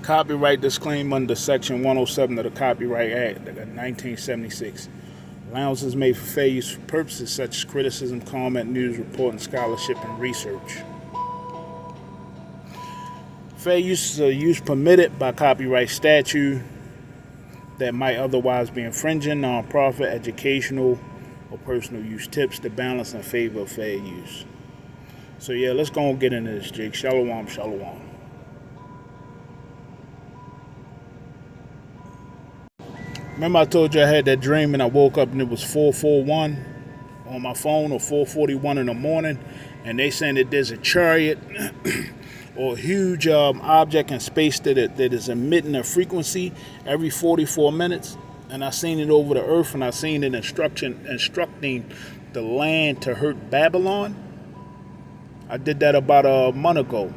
Copyright disclaimer under Section 107 of the Copyright Act of 1976. Allowances made for fair use purposes such as criticism, comment, news reporting, scholarship, and research. Fair use is a use permitted by copyright statute that might otherwise be infringing non-profit, educational, or personal use tips to balance in favor of fair use. So yeah, let's go and get into this, Jake. Shalom, shalom. Remember I told you I had that dream and I woke up and it was 4:41 on my phone, or 4:41 in the morning, and they saying that there's a chariot or a huge object in space that is emitting a frequency every 44 minutes. And I seen it over the earth, and I seen it instructing the land to hurt Babylon. I did that about a month ago.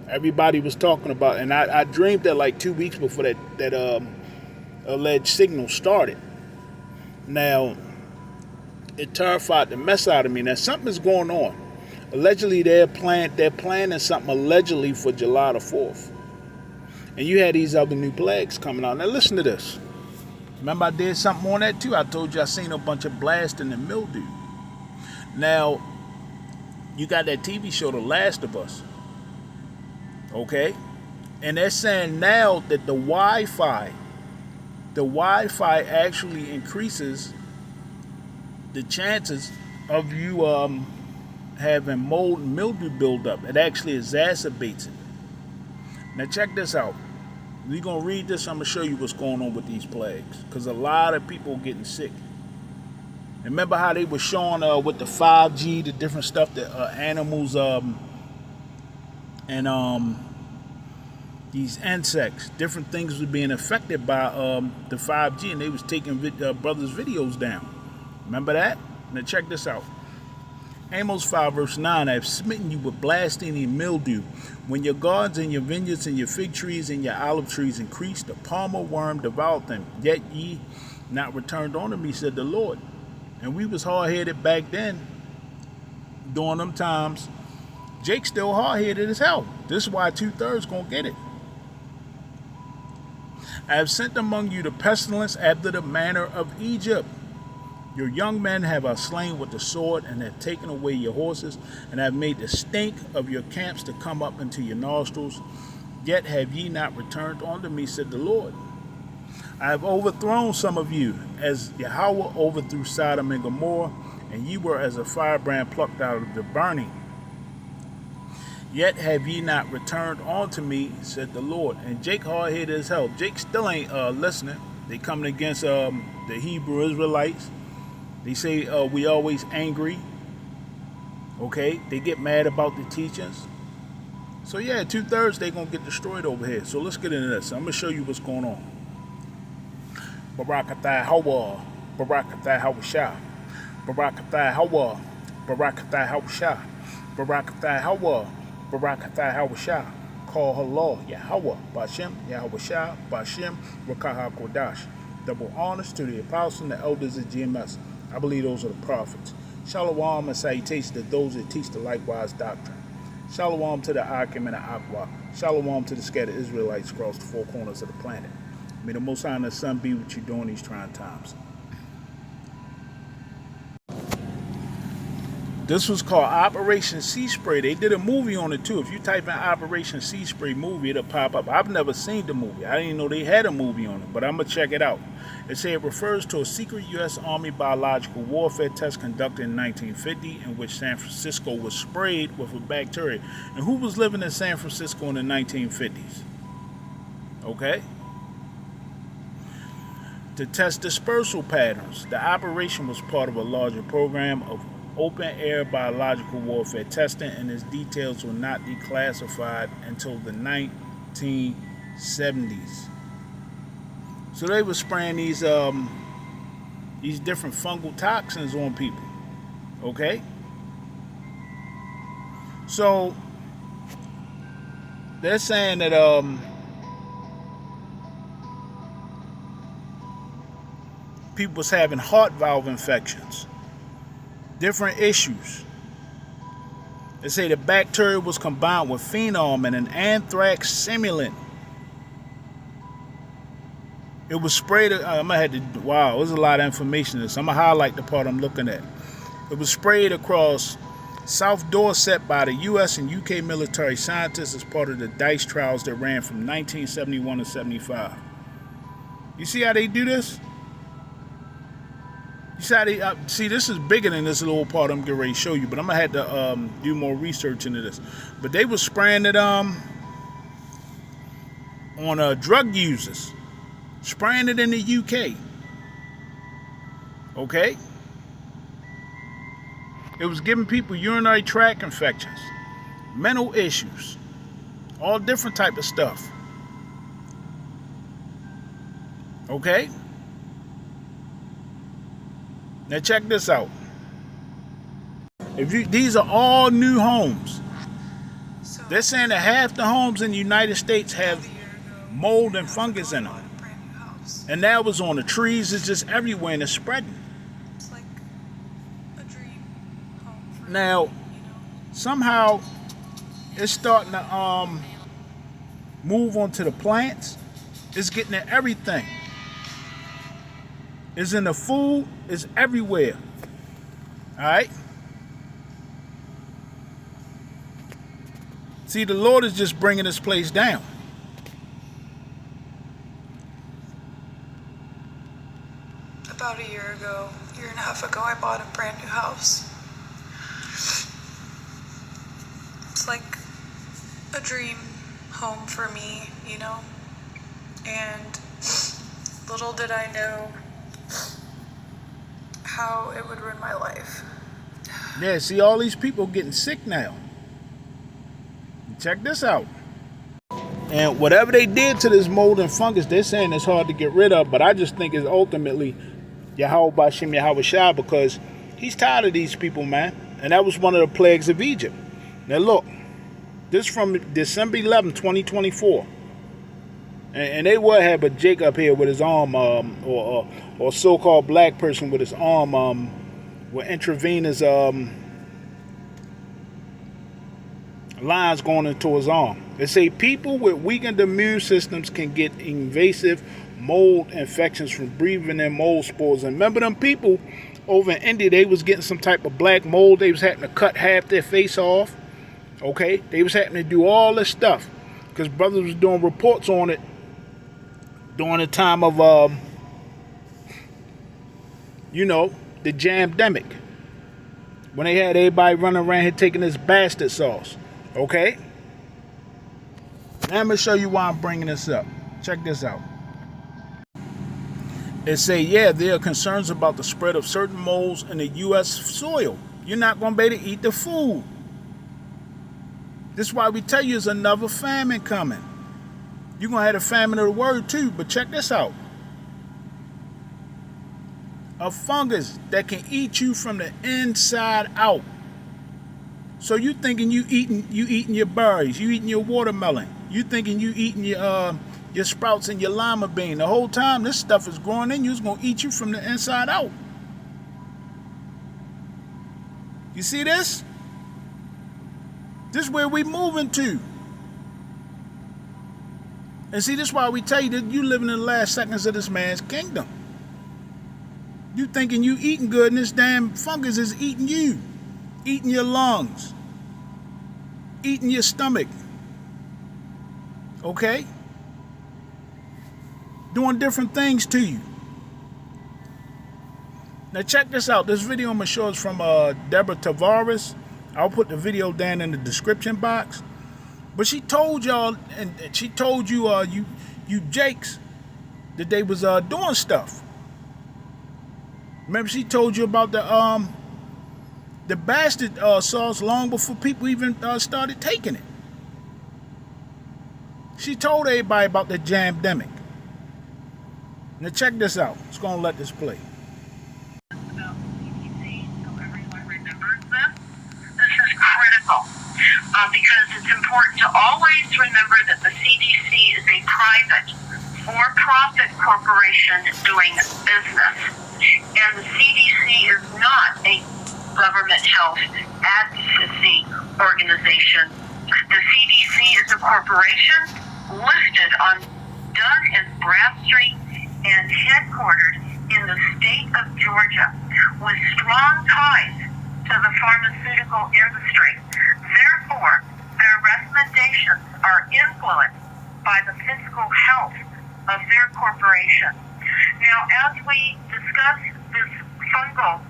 Everybody was talking about, and I dreamed that like 2 weeks before that alleged signal started. Now, it terrified the mess out of me. Now, something is going on. Allegedly, they're planning something allegedly for July the 4th. And you had these other new plagues coming out. Now, listen to this. Remember I did something on that too? I told you I seen a bunch of blasting and mildew. Now, you got that TV show, The Last of Us. Okay? And they're saying now that the Wi-Fi actually increases the chances of you having mold and mildew buildup. It actually exacerbates it. Now check this out. We're going to read this. I'm going to show you what's going on with these plagues, because a lot of people are getting sick. Remember how they were showing with the 5G, the different stuff that animals and these insects, different things were being affected by the 5G, and they was taking brothers' videos down. Remember that? Now check this out. Amos 5 verse 9, I have smitten you with blasting and mildew. When your gardens and your vineyards and your fig trees and your olive trees increase, the palmer worm devoured them. Yet ye not returned unto me, said the Lord. And we was hard-headed back then, during them times. Jake's still hard-headed as hell. This is why 2/3 gonna get it. I have sent among you the pestilence after the manner of Egypt. Your young men have I slain with the sword, and have taken away your horses, and have made the stink of your camps to come up into your nostrils. Yet have ye not returned unto me, said the Lord. I have overthrown some of you, as Yahweh overthrew Sodom and Gomorrah, and ye were as a firebrand plucked out of the burning. Yet have ye not returned unto me, said the Lord. And Jake hard-headed as hell. Jake still ain't listening. They coming against the Hebrew Israelites. They say we always angry. Okay? They get mad about the teachings. So yeah, 2/3 they going to get destroyed over here. So let's get into this. I'm going to show you what's going on. Barakathai Hawa. Barakathai Hawashah. Barakathai Hawa. Barakathai Hawashah. Barakathai Hawa. Barakathai Hawashah. Call Allah Yahweh. Bashem Yahweh Bashem Rakaha Kodash. Double honors to the apostles and the elders of GMS. I believe those are the prophets. Shalom and salutations to those that teach the likewise doctrine. Shalom to the Akim and the Aqua. Shalom to the scattered Israelites across the four corners of the planet. May the Most High and the Son be with you during these trying times. This was called Operation SeaSpray. They did a movie on it too. If you type in Operation SeaSpray movie, it'll pop up. I've never seen the movie. I didn't even know they had a movie on it, but I'm going to check it out. It says it refers to a secret U.S. Army biological warfare test conducted in 1950 in which San Francisco was sprayed with a bacteria. And who was living in San Francisco in the 1950s? Okay? To test dispersal patterns. The operation was part of a larger program of open-air biological warfare testing, and its details were not declassified until the 1970s. So they were spraying these different fungal toxins on people. Okay? So they're saying that people was having heart valve infections, different issues. They say the bacteria was combined with phenom and an anthrax simulant It was sprayed. I'm gonna have to. Wow, there's a lot of information in this. I'm gonna highlight the part I'm looking at. It was sprayed across South Dorset by the U.S. and U.K. military scientists as part of the DICE trials that ran from 1971 to 75. You see how they do this? You see how they see? This is bigger than this little part I'm getting ready to show you, but I'm gonna have to do more research into this. But they was spraying it on drug users, spraying it in the UK. Okay. It was giving people urinary tract infections, mental issues, all different type of stuff. Okay? Now check this out. These are all new homes. They're saying that half the homes in the United States have mold and fungus in them. And that was on the trees, it's just everywhere and it's spreading. Now, somehow it's starting to move onto the plants. It's getting in everything. It's in the food. It's everywhere. All right. See, the Lord is just bringing this place down. About a year and a half ago, I bought a brand new house. It's like a dream home for me, you know? And little did I know how it would ruin my life. Yeah, see, all these people getting sick now. Check this out. And whatever they did to this mold and fungus, they're saying it's hard to get rid of, but I just think it's ultimately Yahweh Bashem Yahweh Shah, because he's tired of these people, man. And that was one of the plagues of Egypt. Now look, this from December 11, 2024. And they would have a Jacob here with his arm, or so-called black person with his arm, with intravenous lines going into his arm. They say people with weakened immune systems can get invasive mold infections from breathing in mold spores. And remember them people over in India, they was getting some type of black mold. They was having to cut half their face off. Okay, they was having to do all this stuff because brothers was doing reports on it during the time of the jamdemic, when they had everybody running around here taking this bastard sauce. Okay, now I'm gonna show you why I'm bringing this up. Check this out. It say, yeah, there are concerns about the spread of certain molds in the U.S. soil. You're not gonna be able to eat the food. This is why we tell you there's another famine coming. You're going to have a famine of the word too, but check this out. A fungus that can eat you from the inside out. So you thinking you eating your berries, you eating your watermelon, you thinking you eating your sprouts and your lima bean. The whole time this stuff is growing in you, it's going to eat you from the inside out. You see this? This is where we moving to. And see, this is why we tell you that you living in the last seconds of this man's kingdom. You thinking you eating good and this damn fungus is eating you. Eating your lungs. Eating your stomach. Okay? Doing different things to you. Now check this out. This video I'm going to show is from Deborah Tavares. I'll put the video down in the description box. But she told y'all, and she told you, you Jakes, that they was doing stuff. Remember, she told you about the bastard sauce long before people even started taking it. She told everybody about the jamdemic. Now check this out. It's gonna let this play. Because it's important to always remember that the CDC is a private, for-profit corporation doing business. And the CDC is not a government health advocacy organization. The CDC is a corporation listed on Dun and Bradstreet and headquartered in the state of Georgia with strong ties to the pharmaceutical industry. Therefore, their recommendations are influenced by the fiscal health of their corporation. Now, as we discuss this fungal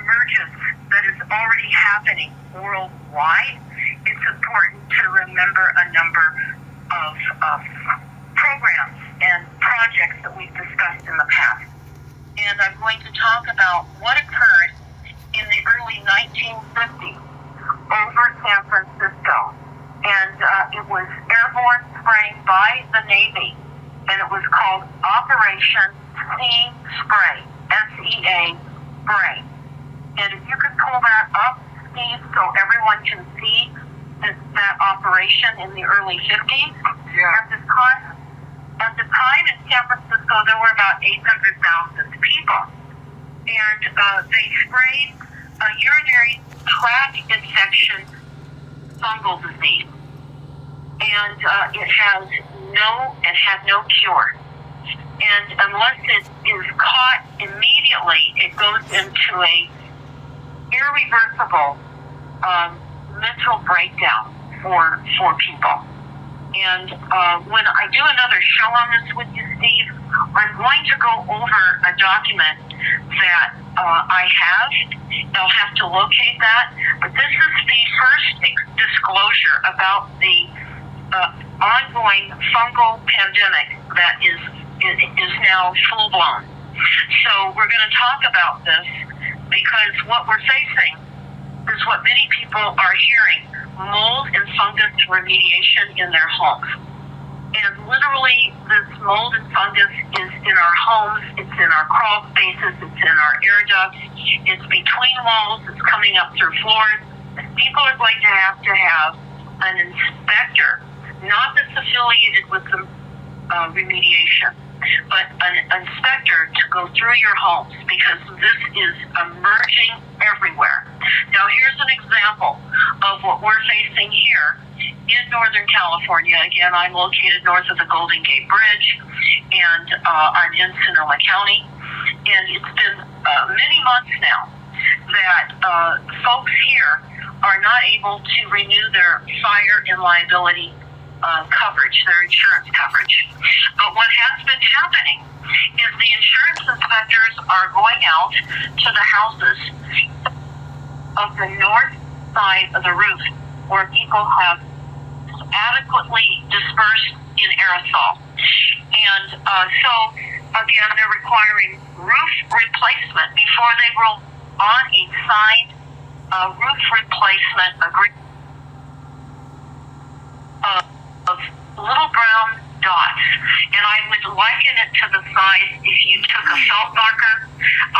emergence that is already happening worldwide, it's important to remember a number of programs and projects that we've discussed in the past. And I'm going to talk about what occurred in the early 1950s over San Francisco. And it was airborne spraying by the Navy, and it was called Operation SeaSpray, S-E-A, spray. And if you could pull that up, Steve, so everyone can see that operation in the early 50s. Yeah. At the time in San Francisco, there were about 800,000 people. And they sprayed a urinary tract infection fungal disease. And it had no cure. And unless it is caught immediately, it goes into a irreversible mental breakdown for people. And when I do another show on this with you, Steve, I'm going to go over a document that I have. I'll have to locate that. But this is the first disclosure about the ongoing fungal pandemic that is now full-blown. So we're going to talk about this because what we're facing is what many people are hearing, mold and fungus remediation in their homes. And literally, this mold and fungus is in our homes, it's in our crawl spaces, it's in our air ducts, it's between walls, it's coming up through floors. People are going to have an inspector, not that's affiliated with the remediation, but an inspector to go through your homes because this is emerging everywhere. Now, here's an example of what we're facing here in Northern California. Again, I'm located north of the Golden Gate Bridge, and I'm in Sonoma County. And it's been many months now that folks here are not able to renew their fire and liability coverage, their insurance coverage. But what has been happening is the insurance inspectors are going out to the houses of the north side of the roof where people have adequately dispersed in aerosol. And so, again, they're requiring roof replacement before they roll on a signed roof replacement agreement of little brown dots. And I would liken it to the size if you took a felt marker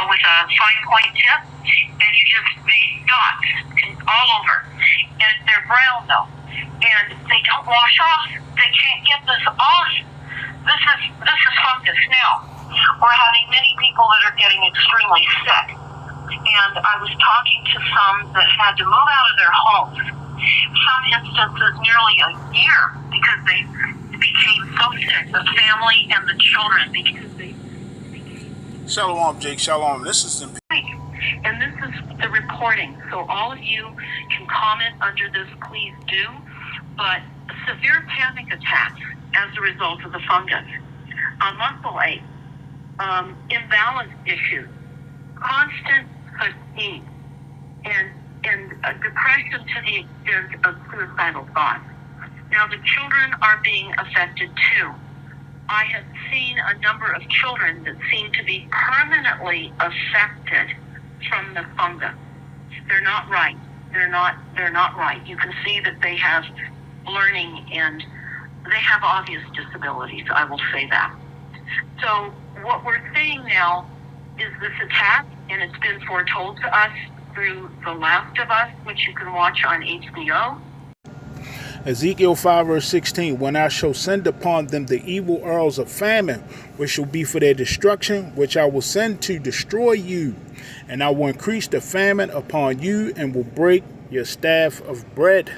with a fine point tip and you just made dots all over. And they're brown though. And they don't wash off. They can't get this off. This is fungus now. We're having many people that are getting extremely sick. And I was talking to some that had to move out of their homes. Some instances nearly a year because they became so sick, the family and the children, because they became... Shalom, Jake. Shalom. This is the... And this is the reporting. So all of you can comment under this, please do. But severe panic attacks as a result of the fungus, muscle ache, imbalance issues, constant fatigue, and depression to the extent of suicidal thoughts. Now, the children are being affected too. I have seen a number of children that seem to be permanently affected from the fungus. They're not right. They're not right. You can see that they have learning and they have obvious disabilities, I will say that. So what we're seeing now is this attack, and it's been foretold to us through The Last of Us, which you can watch on HBO. Ezekiel 5 verse 16, when I shall send upon them the evil arrows of famine, which shall be for their destruction, which I will send to destroy you, and I will increase the famine upon you, and will break your staff of bread.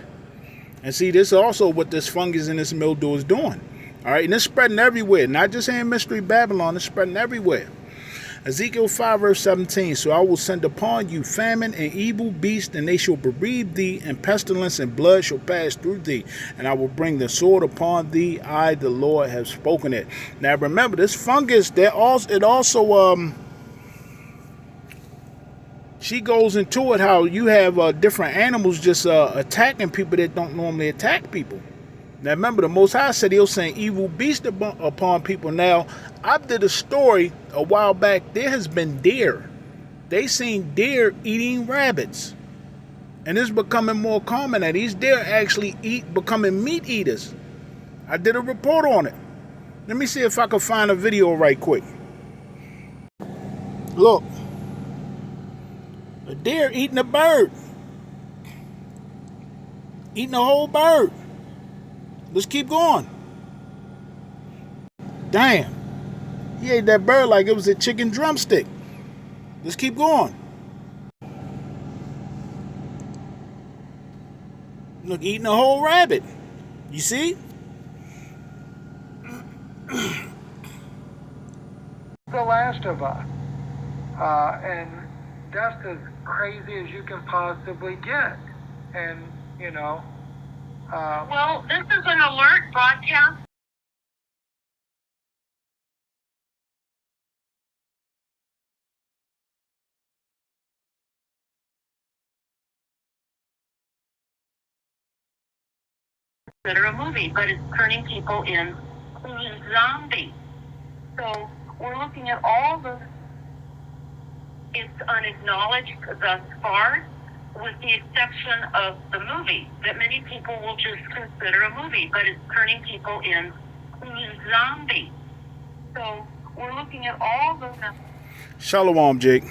And see, this is also what this fungus and this mildew is doing. All right, and it's spreading everywhere. Not just in Mystery Babylon, it's spreading everywhere. Ezekiel 5 verse 17, so I will send upon you famine and evil beasts, and they shall bereave thee, and pestilence and blood shall pass through thee, and I will bring the sword upon thee. I, the Lord, have spoken it. Now remember, this fungus, she goes into it how you have different animals just attacking people that don't normally attack people. Now remember, the Most High said he'll send evil beasts upon people. Now, I did a story a while back. There has been deer. They seen deer eating rabbits. And it's becoming more common that these deer actually becoming meat eaters. I did a report on it. Let me see if I can find a video right quick. Look. A deer eating a bird. Eating a whole bird. Let's keep going. Damn. He ate that bird like it was a chicken drumstick. Let's keep going. Look, eating a whole rabbit. You see? The Last of Us. And that's as crazy as you can possibly get. And, you know... well, this is an alert broadcast. Consider a movie, but it's turning people into zombies. So we're looking at all the... It's unacknowledged thus far, with the exception of the movie, that many people will just consider a movie, but it's turning people into zombies. So we're looking at all the... Shalom, Jake.